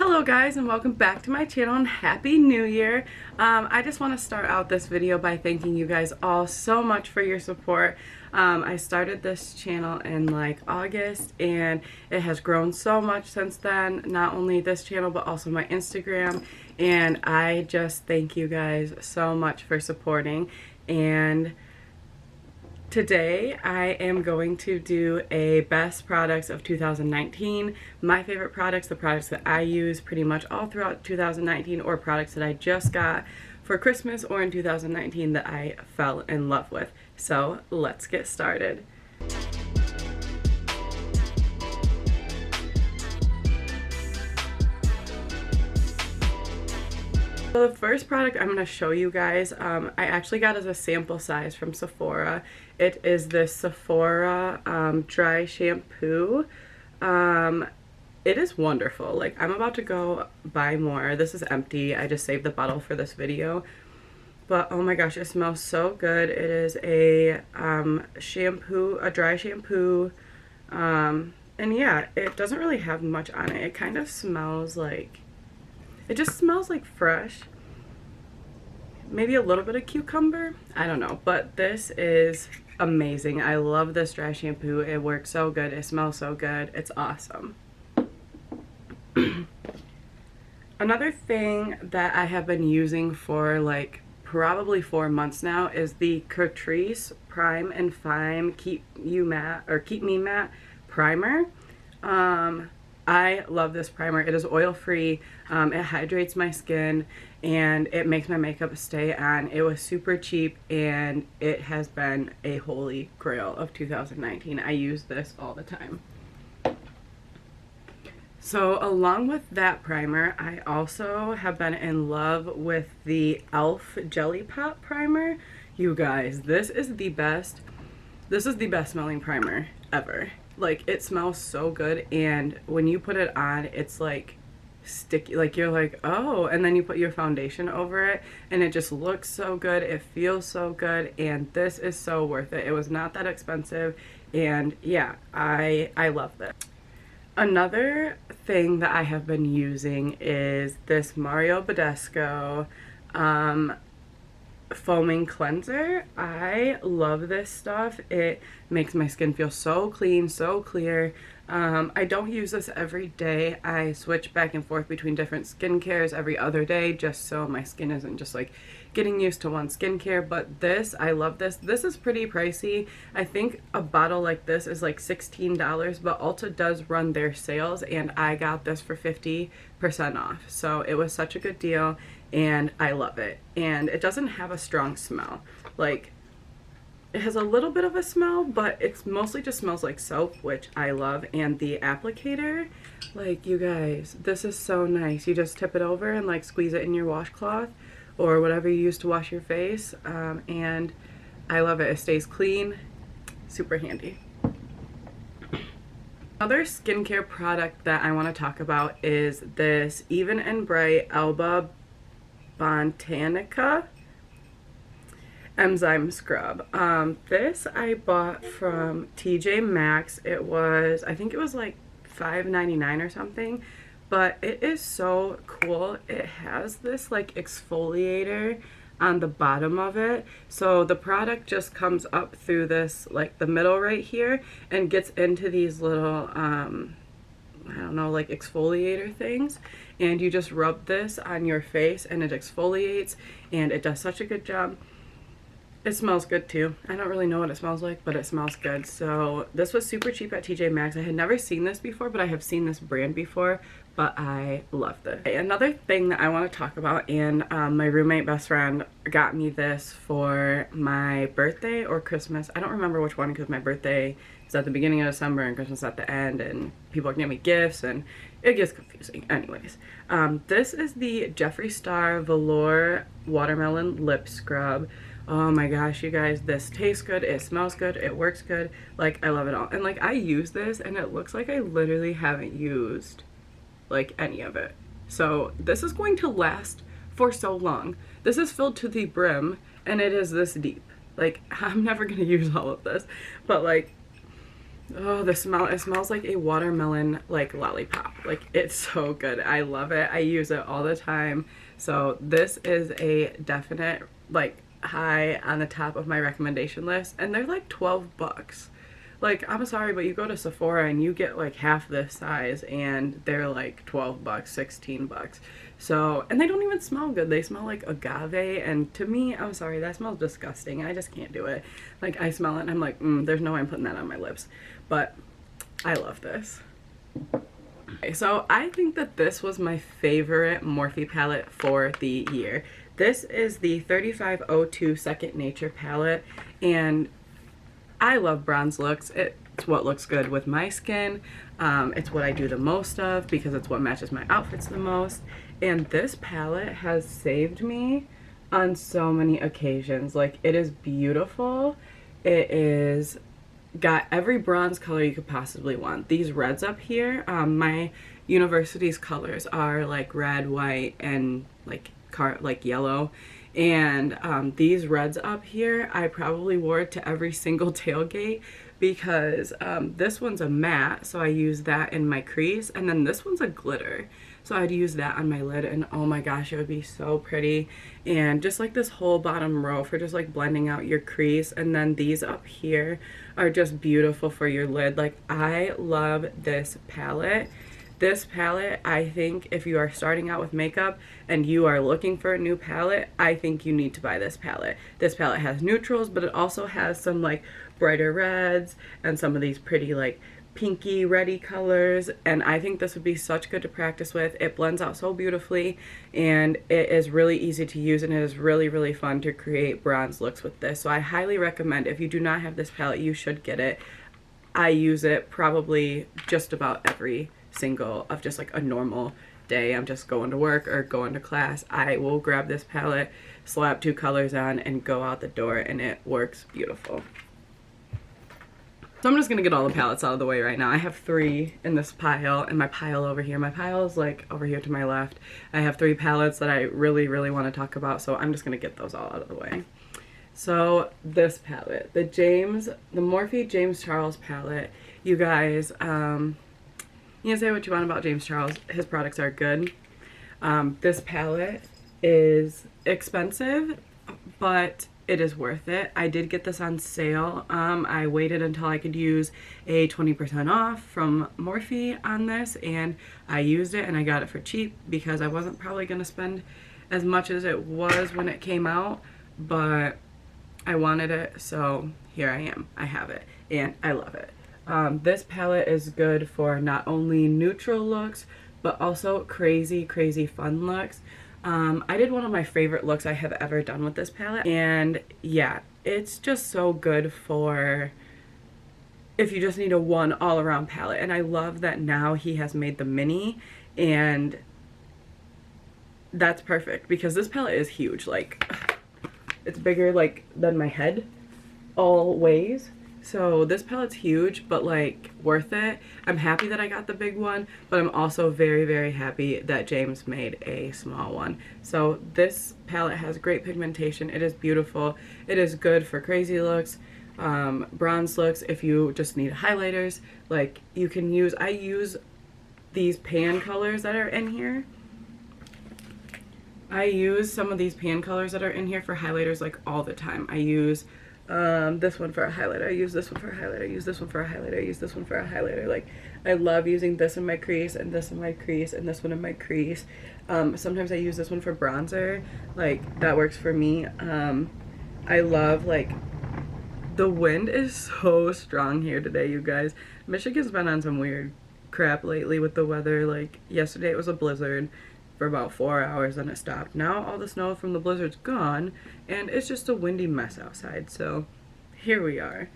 Hello guys, and welcome back to my channel and Happy New Year. I just want to start out this video by thanking you guys all so much for your support. I started this channel in like August and it has grown so much since then, not only this channel but also my Instagram, and I just thank you guys so much for supporting. And today I am going to do a best products of 2019, my favorite products, the products that I use pretty much all throughout 2019, or products that I just got for Christmas or in 2019 that I fell in love with. So let's get started. So the first product I'm going to show you guys, I actually got as a sample size from Sephora. It is this Sephora dry shampoo. It is wonderful. Like, I'm about to go buy more. This is empty. I just saved the bottle for this video. But oh my gosh, it smells so good. It is a shampoo, a dry shampoo. And yeah, it doesn't really have much on it. It kind of smells like, it just smells like fresh. Maybe a little bit of cucumber. I don't know. But this is amazing. I love this dry shampoo. It works so good. It smells so good. It's awesome. Another thing that I have been using for like probably 4 months now is the Catrice Prime and Fine Keep Me Matte Primer. I love this primer. It is oil-free, it hydrates my skin, and it makes my makeup stay on. It was super cheap, and it has been a holy grail of 2019. I use this all the time. So along with that primer, I also have been in love with the e.l.f. Jelly Pop Primer. You guys, this is the best smelling primer ever. Like, it smells so good, and when you put it on, it's like sticky. Like, you're like, oh, and then you put your foundation over it and it just looks so good. It feels so good, and this is so worth it. It was not that expensive, and yeah, I love this. Another thing that I have been using is this Mario Badescu foaming cleanser. I love this stuff. It makes my skin feel so clean, so clear. I don't use this every day. I switch back and forth between different skincares every other day, just so my skin isn't just like getting used to one skincare. But this, I love this. This is pretty pricey. I think a bottle like this is like $16, but Ulta does run their sales, and I got this for 50% off. So it was such a good deal, and I love it. And it doesn't have a strong smell. Like, it has a little bit of a smell, but it's mostly just smells like soap, which I love. And the applicator, like, you guys, this is so nice. You just tip it over and like squeeze it in your washcloth or whatever you use to wash your face, and I love it. It stays clean, super handy. Another skincare product that I want to talk about is this Even and Bright Alba Botanica enzyme scrub. This I bought from TJ Maxx. It was, I think it was like $5.99 or something, but it is so cool. It has this like exfoliator on the bottom of it, so the product just comes up through this, like the middle right here, and gets into these little I don't know, like exfoliator things, and you just rub this on your face and it exfoliates, and it does such a good job. It smells good too. I don't really know what it smells like, but it smells good. So this was super cheap at TJ Maxx. I had never seen this before, but I have seen this brand before, but I love this. Another thing that I want to talk about, and my roommate best friend got me this for my birthday or Christmas. I don't remember which one, because my birthday is at the beginning of December and Christmas at the end, and people can get me gifts and it gets confusing. Anyways, this is the Jeffree Star Velour Watermelon Lip Scrub. Oh my gosh, you guys, this tastes good, it smells good, it works good. Like, I love it all. And like, I use this and it looks like I literally haven't used like any of it. So this is going to last for so long. This is filled to the brim and it is this deep. Like, I'm never gonna use all of this, but like, Oh, the smell, it smells like a watermelon like lollipop. Like, it's so good. I love it. I use it all the time. So this is a definite like high on the top of my recommendation list, and they're like 12 bucks. Like, I'm sorry, but you go to Sephora and you get like half this size and they're like 12 bucks, 16 bucks. So, and they don't even smell good. They smell like agave, and to me, I'm sorry, that smells disgusting. I just can't do it. Like, I smell it and I'm like, there's no way I'm putting that on my lips. But I love this. Okay, so I think that this was my favorite Morphe palette for the year. This is the 3502 Second Nature palette, and I love bronze looks. It's what looks good with my skin. It's what I do the most of because it's what matches my outfits the most. And this palette has saved me on so many occasions. Like, it is beautiful. It is got every bronze color you could possibly want. These reds up here, my university's colors are like red, white, and like yellow. And these reds up here, I probably wore it to every single tailgate because this one's a matte, so I use that in my crease, and then this one's a glitter, so I'd use that on my lid, and oh my gosh, it would be so pretty. And just like this whole bottom row for just like blending out your crease, and then these up here are just beautiful for your lid. Like, I love this palette. This palette, I think if you are starting out with makeup and you are looking for a new palette, I think you need to buy this palette. This palette has neutrals, but it also has some like brighter reds and some of these pretty like pinky reddy colors, and I think this would be such good to practice with. It blends out so beautifully, and it is really easy to use, and it is really, really fun to create bronze looks with this. So I highly recommend, if you do not have this palette, you should get it. I use it probably just about every single of just like a normal day. I'm just going to work or going to class. I will grab this palette, slap 2 colors on, and go out the door, and it works beautiful. So I'm just gonna get all the palettes out of the way right now. I have 3 in this pile, and my pile over here. My pile is like over here to my left. I have 3 palettes that I really, really want to talk about, so I'm just gonna get those all out of the way. So this palette, the Morphe James Charles palette, you guys, you can say what you want about James Charles. His products are good. This palette is expensive, but it is worth it. I did get this on sale. I waited until I could use a 20% off from Morphe on this, and I used it, and I got it for cheap because I wasn't probably going to spend as much as it was when it came out, but I wanted it, so here I am. I have it, and I love it. This palette is good for not only neutral looks, but also crazy, crazy fun looks. I did one of my favorite looks I have ever done with this palette, and yeah, it's just so good for if you just need a one all-around palette. And I love that now he has made the mini, and that's perfect because this palette is huge. Like, it's bigger like than my head all ways. So this palette's huge, but like worth it. I'm happy that I got the big one, but I'm also very, very happy that James made a small one. So this palette has great pigmentation. It is beautiful. It is good for crazy looks, bronze looks. If you just need highlighters, like you can use, I use these pan colors that are in here. I use some of these pan colors that are in here for highlighters like all the time. I use this one for a highlighter, I use this one for a highlighter, I use this one for a highlighter, I use this one for a highlighter. Like, I love using this in my crease, and this in my crease, and this one in my crease. Sometimes I use this one for bronzer. Like, that works for me. I love, like, the wind is so strong here today, you guys. Michigan's been on some weird crap lately with the weather. Like, yesterday it was a blizzard for about 4 hours, and it stopped. Now all the snow from the blizzard's gone, and it's just a windy mess outside, so here we are.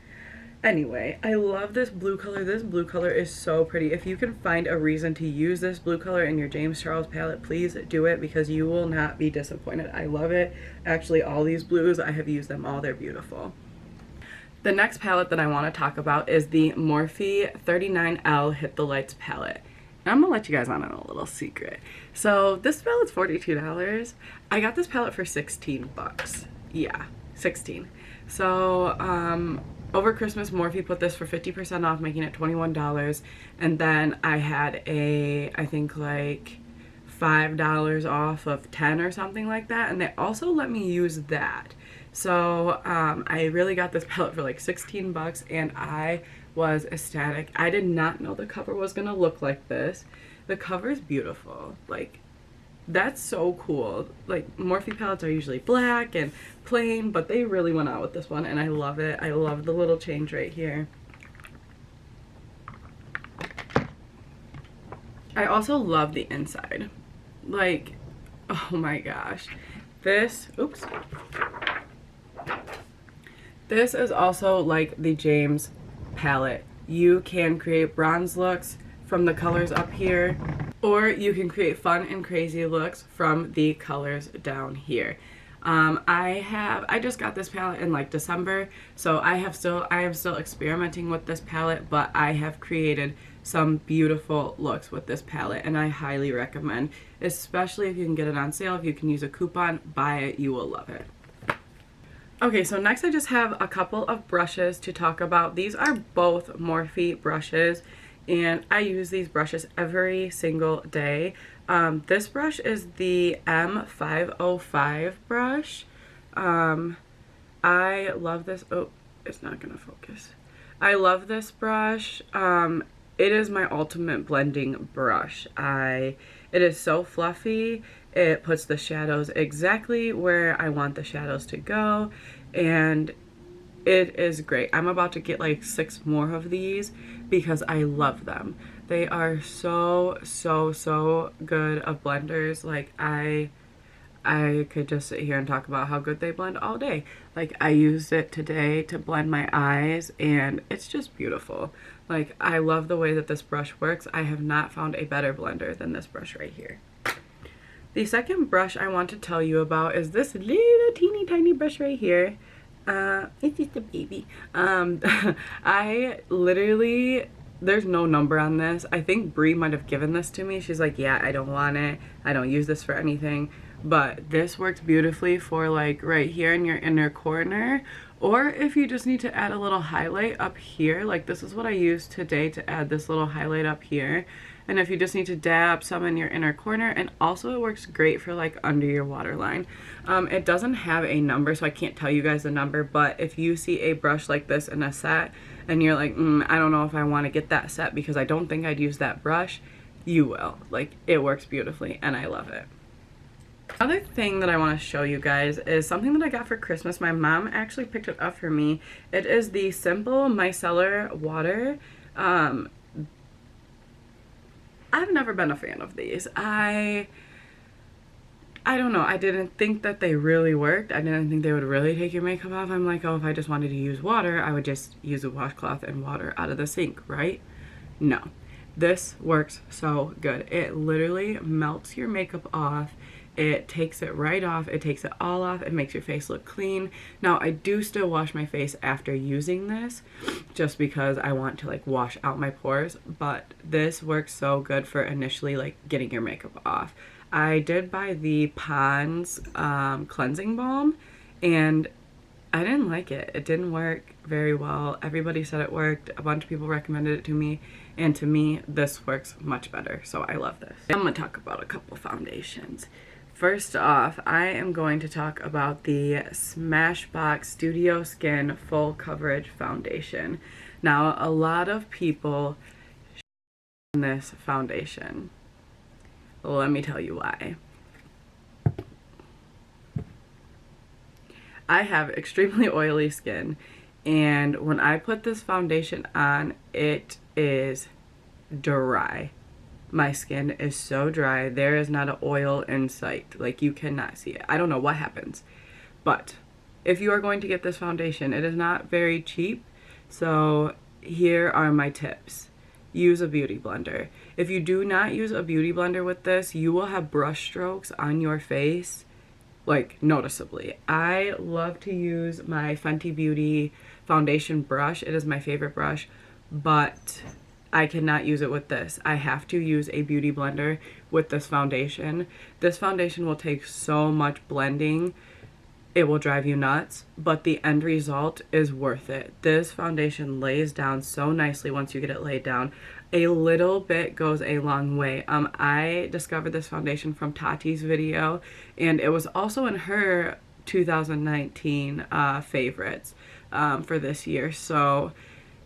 Anyway, I love this blue color. This blue color is so pretty. If you can find a reason to use this blue color in your James Charles palette, please do it because you will not be disappointed. I love it. Actually, all these blues, I have used them all. They're beautiful. The next palette that I want to talk about is the Morphe 39L Hit the Lights palette. I'm gonna let you guys on a little secret. So this palette's $42. I got this palette for 16 bucks. Yeah, 16. So over Christmas, Morphe put this for 50% off, making it $21. And then I had I think like $5 off of 10 or something like that. And they also let me use that. So I really got this palette for like 16 bucks and I was ecstatic. I did not know the cover was gonna look like this. The cover is beautiful. Like, that's so cool. Like, Morphe palettes are usually black and plain, but they really went out with this one and I love it. I love the little change right here. I also love the inside. Like, oh my gosh. This is also like the James palette. You can create bronze looks from the colors up here, or you can create fun and crazy looks from the colors down here. I just got this palette in like December, so I am still experimenting with this palette, but I have created some beautiful looks with this palette and I highly recommend, especially if you can get it on sale. If you can use a coupon, buy it, you will love it. Okay, so next I just have a couple of brushes to talk about. These are both Morphe brushes and I use these brushes every single day. This brush is the M505 brush. I love this. Oh, it's not gonna focus. I love this brush. It is my ultimate blending brush. It is so fluffy. It puts the shadows exactly where I want the shadows to go, and it is great. I'm about to get like 6 more of these because I love them. They are so good of blenders. Like, I could just sit here and talk about how good they blend all day. Like, I used it today to blend my eyes and it's just beautiful. Like, I love the way that this brush works. I have not found a better blender than this brush right here. The second brush I want to tell you about is this little teeny tiny brush right here. It's just a baby. I literally, there's no number on this. I think Brie might have given this to me. She's like, yeah, I don't want it. I don't use this for anything. But this works beautifully for like right here in your inner corner. Or if you just need to add a little highlight up here, like this is what I used today to add this little highlight up here. And if you just need to dab some in your inner corner, and also it works great for like under your waterline. It doesn't have a number, so I can't tell you guys the number, but if you see a brush like this in a set and you're like, I don't know if I want to get that set because I don't think I'd use that brush, you will. Like, it works beautifully and I love it. Another thing that I want to show you guys is something that I got for Christmas. My mom actually picked it up for me. It is the Simple Micellar Water. I've never been a fan of these. I don't know. I didn't think that they really worked. I didn't think they would really take your makeup off. I'm like, oh, if I just wanted to use water, I would just use a washcloth and water out of the sink, right? No. This works so good. It literally melts your makeup off. It takes it right off. It takes it all off. It makes your face look clean. Now, I do still wash my face after using this just because I want to like wash out my pores, but this works so good for initially like getting your makeup off. I did buy the Pond's cleansing balm and I didn't like it. It didn't work very well. Everybody said it worked. A bunch of people recommended it to me, and to me, this works much better, so I love this. I'm gonna talk about a couple foundations. First off, I am going to talk about the Smashbox Studio Skin Full Coverage Foundation. Now, a lot of people on this foundation. Let me tell you why. I have extremely oily skin, and when I put this foundation on, it is dry. My skin is so dry. There is not an oil in sight. Like, you cannot see it. I don't know what happens. But if you are going to get this foundation, it is not very cheap. So here are my tips. Use a beauty blender. If you do not use a beauty blender with this, you will have brush strokes on your face, like, noticeably. I love to use my Fenty Beauty foundation brush. It is my favorite brush, but I cannot use it with this. I have to use a beauty blender with this foundation. This foundation will take so much blending it will drive you nuts, but the end result is worth it. This foundation lays down so nicely once you get it laid down. A little bit goes a long way. I discovered this foundation from Tati's video, and it was also in her 2019 favorites for this year. So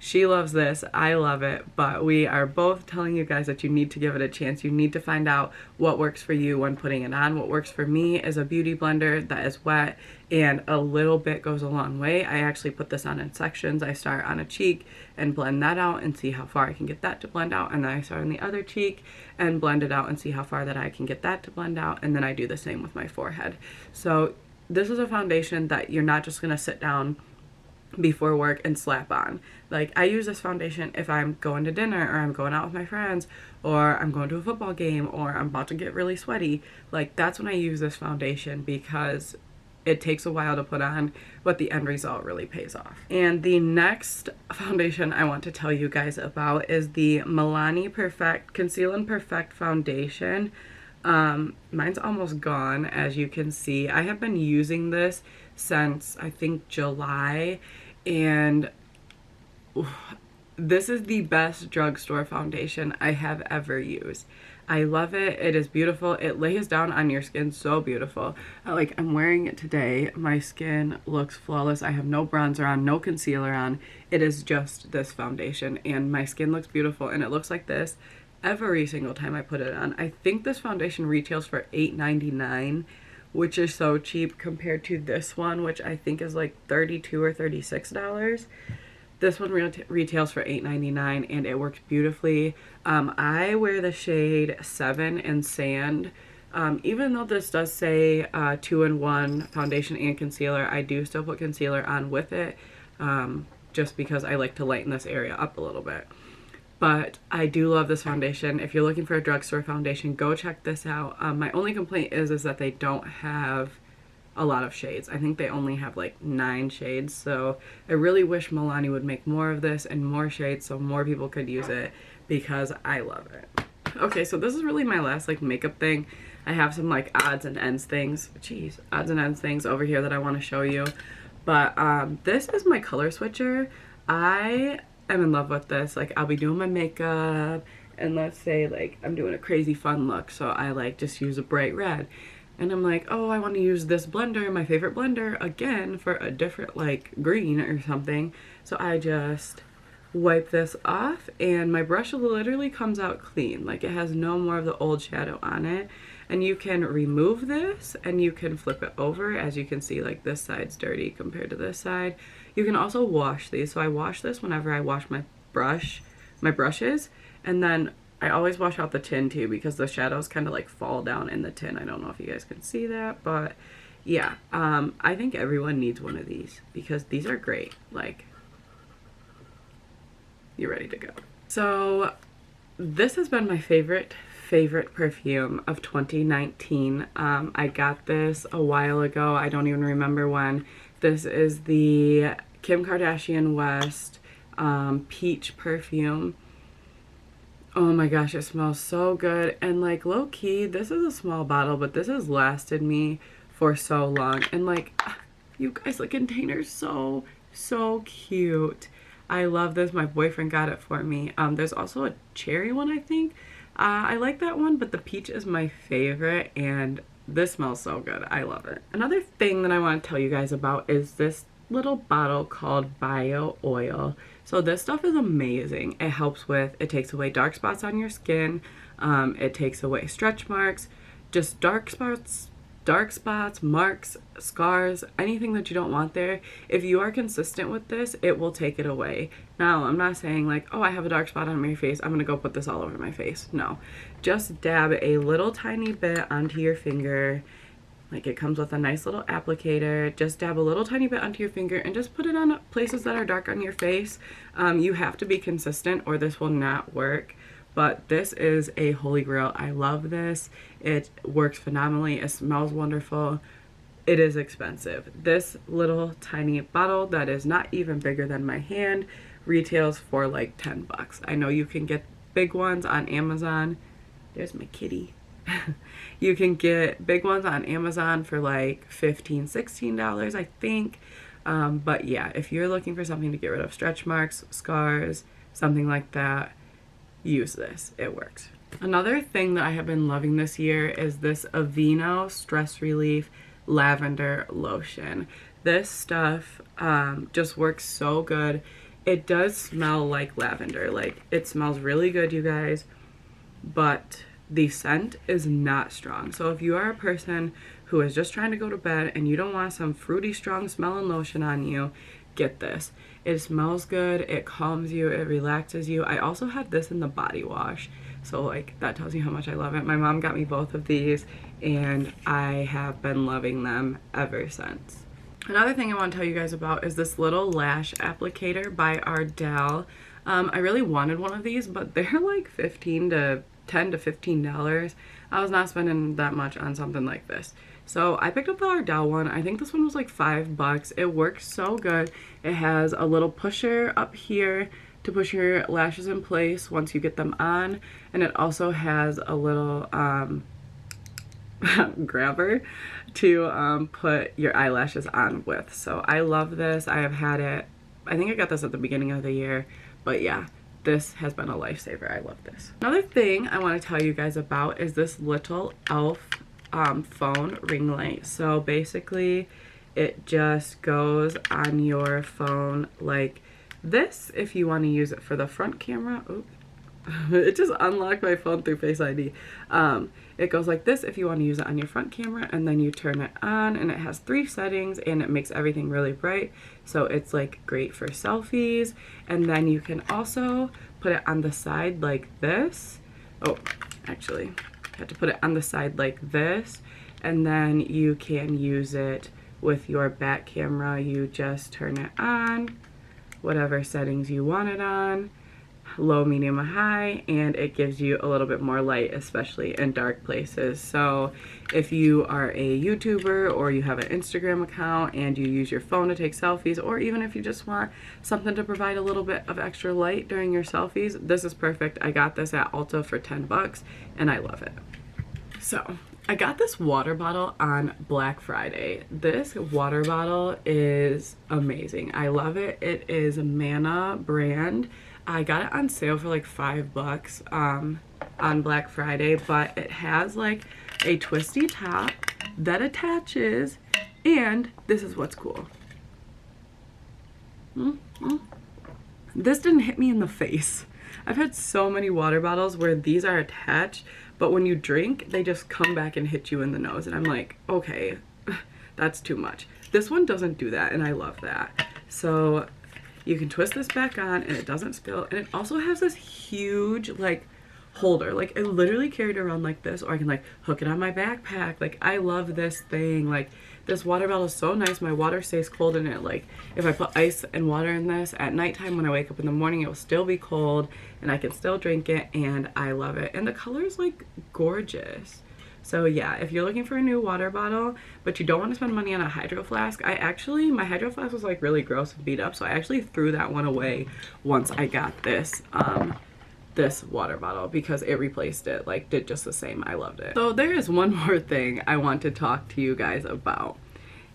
she loves this, I love it, but we are both telling you guys that you need to give it a chance. You need to find out what works for you when putting it on. What works for me is a beauty blender that is wet, and a little bit goes a long way. I actually put this on in sections. I start on a cheek and blend that out and see how far I can get that to blend out, and then I start on the other cheek and blend it out and see how far that I can get that to blend out, and then I do the same with my forehead. So this is a foundation that you're not just gonna sit down before work and slap on. Like, I use this foundation if I'm going to dinner, or I'm going out with my friends, or I'm going to a football game, or I'm about to get really sweaty. Like, that's when I use this foundation, because it takes a while to put on, but the end result really pays off. And the next foundation I want to tell you guys about is the Milani Perfect Conceal and Perfect foundation. Mine's almost gone, as you can see. I have been using this since I think July, and this is the best drugstore foundation I have ever used. I love it. It is beautiful. It lays down on your skin so beautiful. I'm wearing it today. My skin looks flawless. I have no bronzer on, no concealer on. It is just this foundation, and my skin looks beautiful, and it looks like this every single time I put it on. I think this foundation retails for $8.99, which is so cheap compared to this one, which I think is like $32 or $36. This one retails for $8.99, and it works beautifully. I wear the shade 7 in Sand. Even though this does say 2-in-1 foundation and concealer, I do still put concealer on with it, just because I like to lighten this area up a little bit. But I do love this foundation. If you're looking for a drugstore foundation, go check this out. My only complaint is that they don't have a lot of shades. I think they only have like 9 shades. So I really wish Milani would make more of this and more shades so more people could use it, because I love it. Okay, so this is really my last like makeup thing. I have some like odds and ends things. Odds and ends things over here that I want to show you. But this is my color switcher. I'm in love with this. Like, I'll be doing my makeup, and let's say like I'm doing a crazy fun look, so I like just use a bright red, and I'm like, oh, I want to use this blender, my favorite blender, again for a different like green or something. So I just wipe this off, and my brush literally comes out clean. Like, it has no more of the old shadow on it. And you can remove this, and you can flip it over. As you can see, like, this side's dirty compared to this side. You can also wash these. So I wash this whenever I wash my brushes, and then I always wash out the tin too, because the shadows kind of like fall down in the tin. I don't know if you guys can see that, but yeah, I think everyone needs one of these, because these are great. Like, you're ready to go. So this has been my favorite perfume of 2019. I got this a while ago. I don't even remember when. This is the Kim Kardashian West peach perfume. Oh my gosh, it smells so good. And like, low key, this is a small bottle, but this has lasted me for so long. And like, you guys, the container's so cute. I love this. My boyfriend got it for me. There's also a cherry one, I think. I like that one, but the peach is my favorite, and this smells so good. I love it. Another thing that I want to tell you guys about is this little bottle called Bio Oil. So this stuff is amazing. It helps with, it takes away dark spots on your skin. It takes away stretch marks, just dark spots, marks, scars, anything that you don't want there. If you are consistent with this, it will take it away. Now, I'm not saying like, oh, I have a dark spot on my face, I'm gonna go put this all over my face. No, just dab a little tiny bit onto your finger. Like, it comes with a nice little applicator. Just dab a little tiny bit onto your finger and just put it on places that are dark on your face. You have to be consistent or this will not work. But this is a holy grail. I love this. It works phenomenally. It smells wonderful. It is expensive. This little tiny bottle that is not even bigger than my hand retails for like 10 bucks. I know you can get big ones on Amazon. There's my kitty. You can get big ones on Amazon for like $15, $16, I think. But yeah, if you're looking for something to get rid of stretch marks, scars, something like that, use this. It works. Another thing that I have been loving this year is this Aveeno Stress Relief Lavender Lotion. This stuff just works so good. It does smell like lavender. Like, it smells really good, you guys, but the scent is not strong. So if you are a person who is just trying to go to bed and you don't want some fruity, strong smelling lotion on you, get this. It smells good, it calms you, it relaxes you. I also have this in the body wash, so like that tells you how much I love it. My mom got me both of these and I have been loving them ever since. Another thing I want to tell you guys about is this little lash applicator by Ardell. I really wanted one of these, but they're like $10 to $15. I was not spending that much on something like this. So I picked up the Ardell one. I think this one was like $5. It works so good. It has a little pusher up here to push your lashes in place once you get them on. And it also has a little grabber to put your eyelashes on with. So I love this. I have had it, I think I got this at the beginning of the year, but yeah, this has been a lifesaver. I love this. Another thing I want to tell you guys about is this little e.l.f. Phone ring light. So basically it just goes on your phone like this if you want to use it for the front camera. Oops. It just unlocked my phone through Face ID. It goes like this if you want to use it on your front camera, and then you turn it on and it has 3 settings and it makes everything really bright. So it's like great for selfies, and then you can also put it on the side like this. Oh, actually, I had to put it on the side like this, and then you can use it with your back camera. You just turn it on, whatever settings you want it on, low, medium, or high, and it gives you a little bit more light, especially in dark places. So if you are a YouTuber or you have an Instagram account and you use your phone to take selfies, or even if you just want something to provide a little bit of extra light during your selfies, this is perfect. I got this at Ulta for $10 and I love it. So I got this water bottle on Black Friday. This water bottle is amazing. I love it. It is Mana brand. I got it on sale for like $5 on Black Friday, but it has like a twisty top that attaches, and this is what's cool. This didn't hit me in the face. I've had so many water bottles where these are attached, but when you drink, they just come back and hit you in the nose, and I'm like, okay, that's too much. This one doesn't do that, and I love that. So you can twist this back on and it doesn't spill, and it also has this huge like holder. Like, I literally carry it around like this, or I can like hook it on my backpack. Like, I love this thing. Like, this water bottle is so nice. My water stays cold in it. Like, if I put ice and water in this at nighttime, when I wake up in the morning, it will still be cold and I can still drink it, and I love it. And the color is like gorgeous. So yeah, if you're looking for a new water bottle, but you don't want to spend money on a hydro flask, my hydro flask was like really gross and beat up, so I actually threw that one away once I got this this water bottle, because it replaced it, like did just the same. I loved it. So there is one more thing I want to talk to you guys about.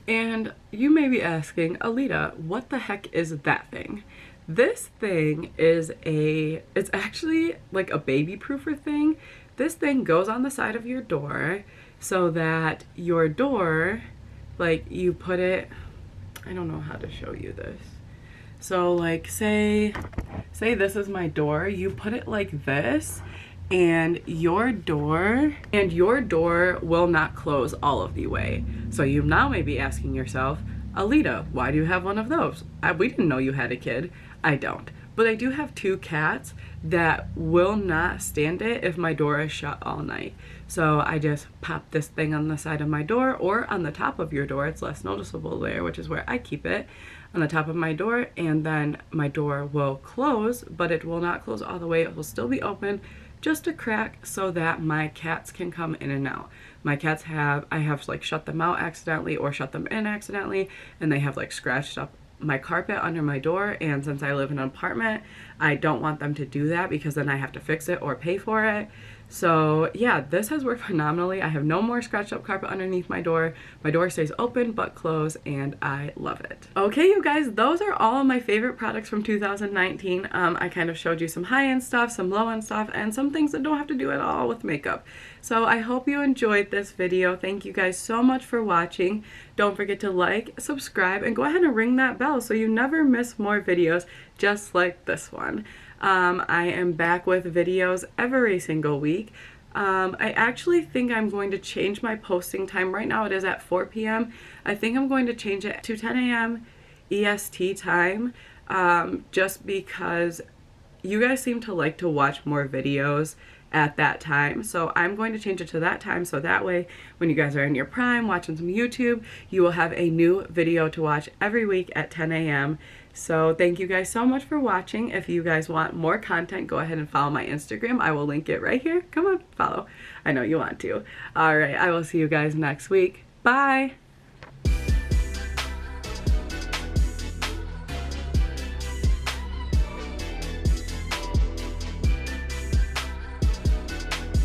And you may be asking, Alita, what the heck is that thing? This thing is it's actually like a baby proofer thing. This thing goes on the side of your door so that your door, like, you put it, I don't know how to show you this. So like say this is my door, you put it like this, and your door will not close all of the way. So you now may be asking yourself, Alita, why do you have one of those? We didn't know you had a kid. I don't. But I do have 2 cats that will not stand it if my door is shut all night. So I just pop this thing on the side of my door, or on the top of your door. It's less noticeable there, which is where I keep it, on the top of my door, and then my door will close, but it will not close all the way. It will still be open, just a crack, so that my cats can come in and out. My cats I have like shut them out accidentally or shut them in accidentally, and they have like scratched up my carpet under my door, and since I live in an apartment, I don't want them to do that, because then I have to fix it or pay for it. So yeah, this has worked phenomenally. I have no more scratched up carpet underneath my door. My door stays open but closed, and I love it. Okay, you guys, those are all of my favorite products from 2019. I kind of showed you some high-end stuff, some low-end stuff, and some things that don't have to do at all with makeup. So I hope you enjoyed this video. Thank you guys so much for watching. Don't forget to like, subscribe, and go ahead and ring that bell so you never miss more videos just like this one. I am back with videos every single week. I actually think I'm going to change my posting time. Right now it is at 4 p.m. I think I'm going to change it to 10 a.m. EST time, just because you guys seem to like to watch more videos at that time. So I'm going to change it to that time, so that way when you guys are in your prime watching some YouTube, you will have a new video to watch every week at 10 a.m. So thank you guys so much for watching. If you guys want more content, go ahead and follow my Instagram. I will link it right here. Come on, follow. I know you want to. All right, I will see you guys next week. Bye.